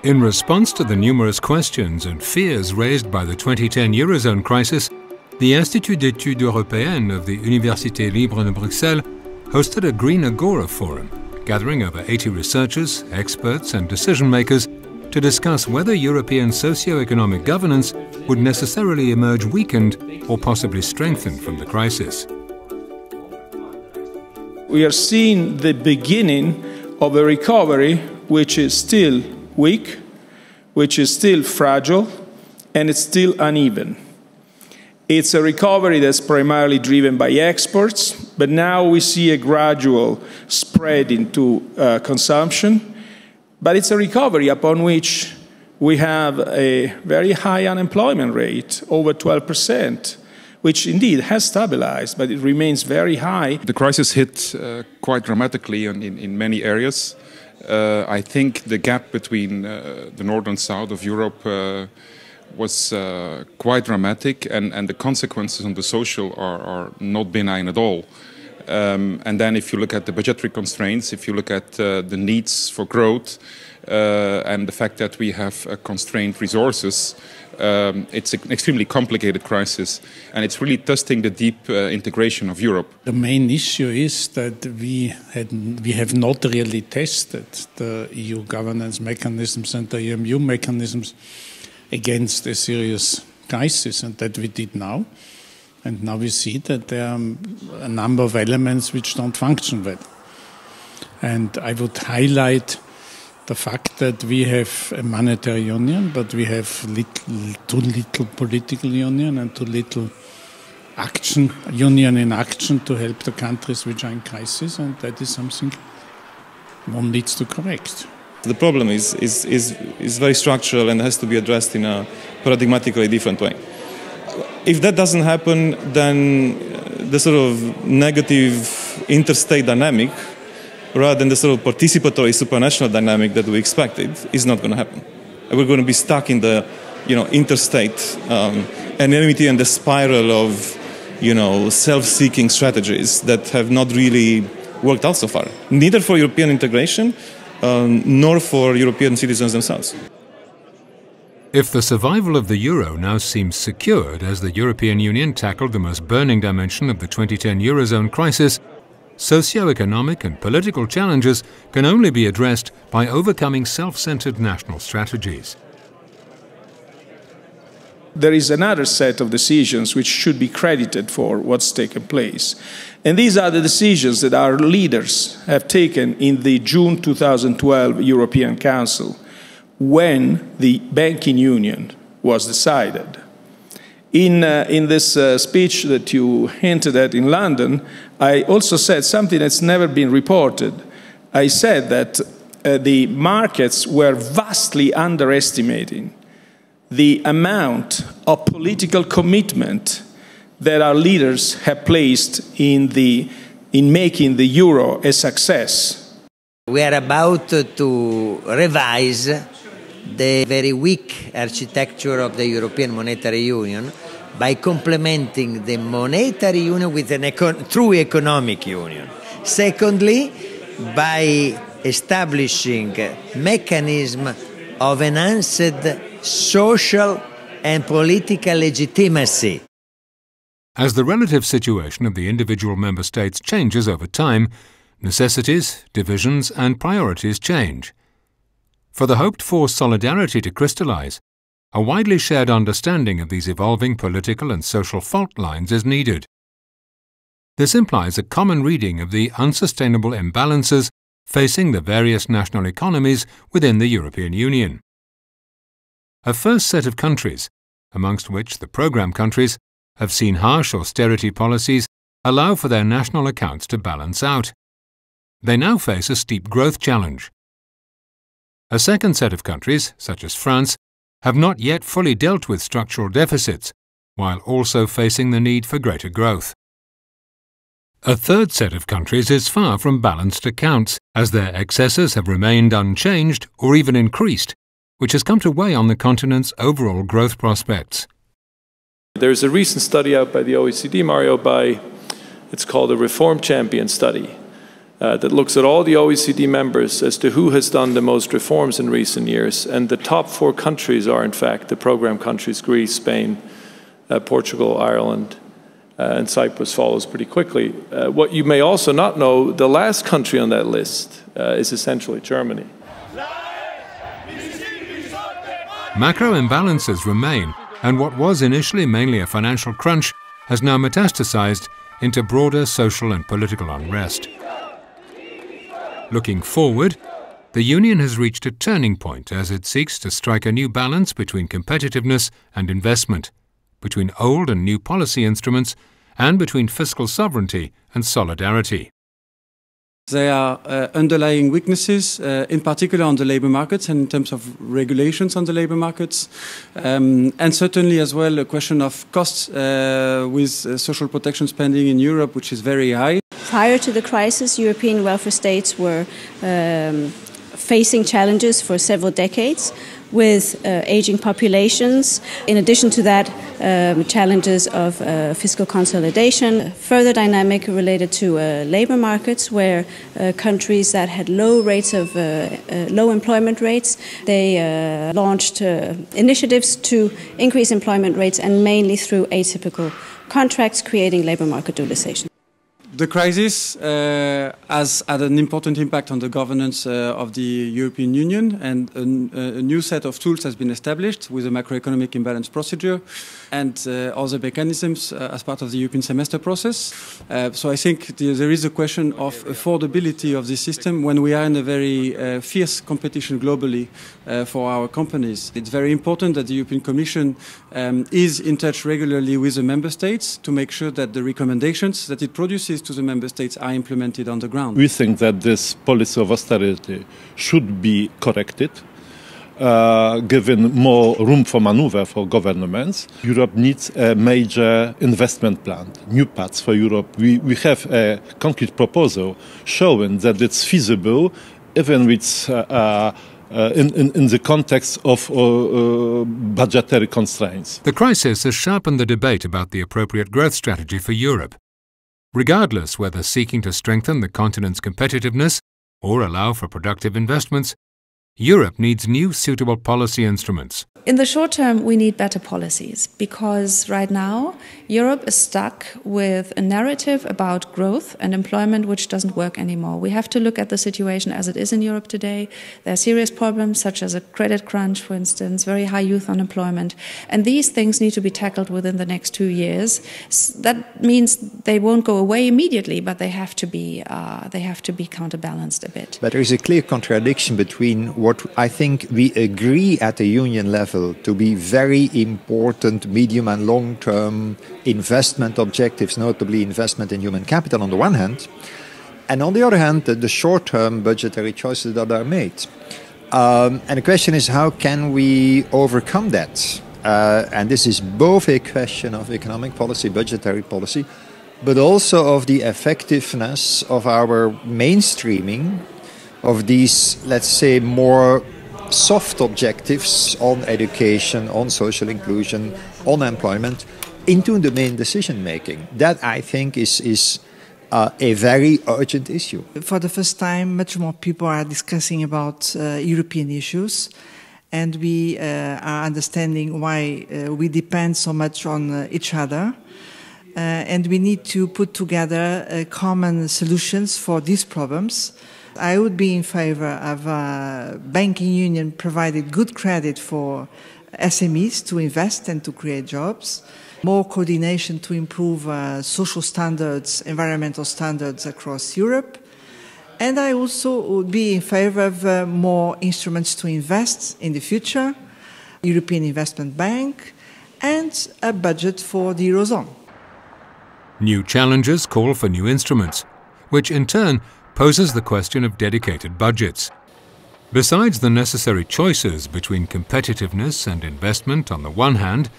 In response to the numerous questions and fears raised by the 2010 Eurozone crisis, the Institut d'études européennes of the Université Libre de Bruxelles hosted a Green AGORA forum, gathering over 80 researchers, experts and decision-makers to discuss whether European socio-economic governance would necessarily emerge weakened or possibly strengthened from the crisis. We are seeing the beginning of a recovery which is still weak, which is still fragile, and it's still uneven. It's a recovery that's primarily driven by exports, but now we see a gradual spread into consumption. But it's a recovery upon which we have a very high unemployment rate, over 12%, which indeed has stabilized, but it remains very high. The crisis hit quite dramatically in many areas. I think the gap between the north and south of Europe was quite dramatic, and the consequences on the social are not benign at all. And then if you look at the budgetary constraints, if you look at the needs for growth and the fact that we have constrained resources, it's an extremely complicated crisis, and it's really testing the deep integration of Europe. The main issue is that we have not really tested the EU governance mechanisms and the EMU mechanisms against a serious crisis, and that we did now. And now we see that there are a number of elements which don't function well. And I would highlight the fact that we have a monetary union, but we have too little political union and too little union in action to help the countries which are in crisis, and that is something one needs to correct. The problem is very structural and has to be addressed in a paradigmatically different way. If that doesn't happen, then the sort of negative interstate dynamic, rather than the sort of participatory supranational dynamic that we expected, is not going to happen. We're going to be stuck in the, interstate enmity and the spiral of, self-seeking strategies that have not really worked out so far. Neither for European integration, nor for European citizens themselves. If the survival of the euro now seems secured as the European Union tackled the most burning dimension of the 2010 Eurozone crisis, socio-economic and political challenges can only be addressed by overcoming self-centered national strategies. There is another set of decisions which should be credited for what's taken place. And these are the decisions that our leaders have taken in the June 2012 European Council, when the banking union was decided. In this speech that you hinted at in London, I also said something that's never been reported. I said that the markets were vastly underestimating the amount of political commitment that our leaders have placed in making the euro a success. We are about to revise the very weak architecture of the European Monetary Union by complementing the monetary union with a true economic union. Secondly, by establishing a mechanism of enhanced social and political legitimacy. As the relative situation of the individual member states changes over time, necessities, divisions and priorities change. For the hoped-for solidarity to crystallize, a widely shared understanding of these evolving political and social fault lines is needed. This implies a common reading of the unsustainable imbalances facing the various national economies within the European Union. A first set of countries, amongst which the programme countries, have seen harsh austerity policies allow for their national accounts to balance out. They now face a steep growth challenge. A second set of countries, such as France, have not yet fully dealt with structural deficits, while also facing the need for greater growth. A third set of countries is far from balanced accounts, as their excesses have remained unchanged or even increased, which has come to weigh on the continent's overall growth prospects. There's a recent study out by the OECD, Mario, it's called a Reform Champion study, that looks at all the OECD members as to who has done the most reforms in recent years. And the top 4 countries are, in fact, the program countries: Greece, Spain, Portugal, Ireland, and Cyprus follows pretty quickly. What you may also not know, the last country on that list is essentially Germany. Macro imbalances remain, and what was initially mainly a financial crunch has now metastasized into broader social and political unrest. Looking forward, the Union has reached a turning point as it seeks to strike a new balance between competitiveness and investment, between old and new policy instruments, and between fiscal sovereignty and solidarity. There are underlying weaknesses, in particular on the labour markets and in terms of regulations on the labour markets, and certainly as well a question of costs with social protection spending in Europe, which is very high. Prior to the crisis, European welfare states were facing challenges for several decades with aging populations. In addition to that, challenges of fiscal consolidation, further dynamic related to labor markets, where countries that had low rates of low employment rates, they launched initiatives to increase employment rates, and mainly through atypical contracts, creating labor market dualization. The crisis has had an important impact on the governance of the European Union, and a new set of tools has been established with the macroeconomic imbalance procedure and other mechanisms as part of the European semester process. So I think there is a question of affordability of the system when we are in a very fierce competition globally for our companies. It's very important that the European Commission is in touch regularly with the member states to make sure that the recommendations that it produces to the member states are implemented on the ground. We think that this policy of austerity should be corrected, given more room for maneuver for governments. Europe needs a major investment plan, new paths for Europe. We have a concrete proposal showing that it's feasible, even with in the context of budgetary constraints. The crisis has sharpened the debate about the appropriate growth strategy for Europe. Regardless whether seeking to strengthen the continent's competitiveness or allow for productive investments, Europe needs new suitable policy instruments. In the short term, we need better policies, because right now Europe is stuck with a narrative about growth and employment which doesn't work anymore. We have to look at the situation as it is in Europe today. There are serious problems such as a credit crunch, for instance, very high youth unemployment, and these things need to be tackled within the next 2 years. That means they won't go away immediately, but they have to be counterbalanced a bit. But there is a clear contradiction between what I think we agree at the Union level to be very important medium and long-term investment objectives, notably investment in human capital on the one hand, and on the other hand, the short-term budgetary choices that are made. And the question is, how can we overcome that? And this is both a question of economic policy, budgetary policy, but also of the effectiveness of our mainstreaming of these, let's say, more soft objectives on education, on social inclusion, on employment, into the main decision making. That, I think, is a very urgent issue. For the first time, much more people are discussing about European issues, and we are understanding why we depend so much on each other. And we need to put together common solutions for these problems. I would be in favor of a banking union providing good credit for SMEs to invest and to create jobs, more coordination to improve social standards, environmental standards across Europe. And I also would be in favor of more instruments to invest in the future, European Investment Bank, and a budget for the Eurozone. New challenges call for new instruments, which in turn poses the question of dedicated budgets. Besides the necessary choices between competitiveness and investment on the one hand,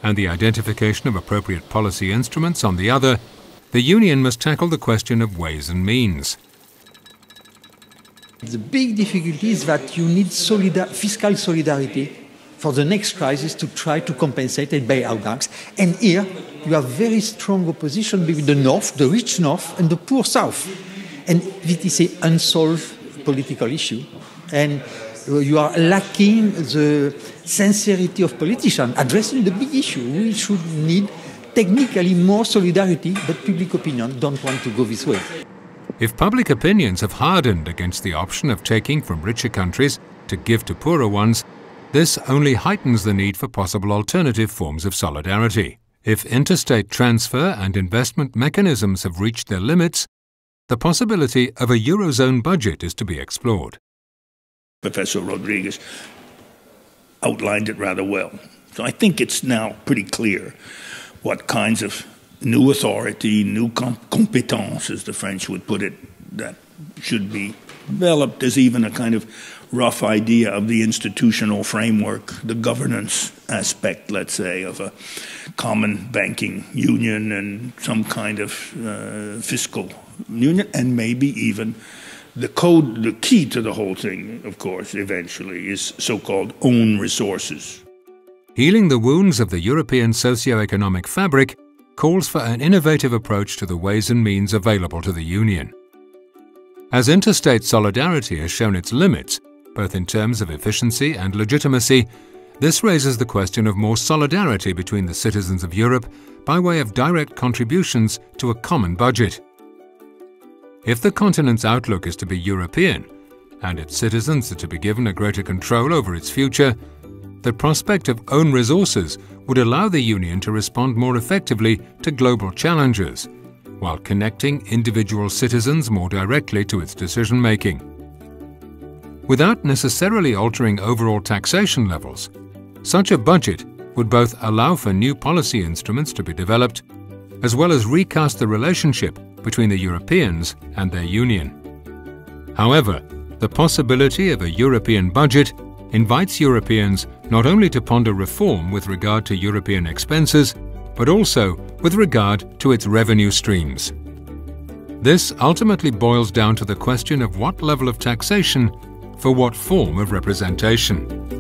and the identification of appropriate policy instruments on the other, the Union must tackle the question of ways and means. The big difficulty is that you need fiscal solidarity for the next crisis to try to compensate and bail out banks. And here you have very strong opposition between the North, the rich North, and the poor South. And it is an unsolved political issue. And you are lacking the sincerity of politicians addressing the big issue. We should need technically more solidarity, but public opinion don't want to go this way. If public opinions have hardened against the option of taking from richer countries to give to poorer ones, this only heightens the need for possible alternative forms of solidarity. If interstate transfer and investment mechanisms have reached their limits, the possibility of a Eurozone budget is to be explored. Professor Rodriguez outlined it rather well. So I think it's now pretty clear what kinds of new authority, new competence, as the French would put it, that should be developed. There's even a kind of rough idea of the institutional framework, the governance aspect, let's say, of a common banking union and some kind of fiscal union, and maybe even the key to the whole thing, of course, eventually, is so-called own resources. Healing the wounds of the European socio-economic fabric calls for an innovative approach to the ways and means available to the Union. As interstate solidarity has shown its limits, both in terms of efficiency and legitimacy, this raises the question of more solidarity between the citizens of Europe by way of direct contributions to a common budget. If the continent's outlook is to be European, and its citizens are to be given a greater control over its future, the prospect of own resources would allow the Union to respond more effectively to global challenges, while connecting individual citizens more directly to its decision-making. Without necessarily altering overall taxation levels, such a budget would both allow for new policy instruments to be developed, as well as recast the relationship between the Europeans and their Union. However, the possibility of a European budget invites Europeans not only to ponder reform with regard to European expenses, but also with regard to its revenue streams. This ultimately boils down to the question of what level of taxation for what form of representation.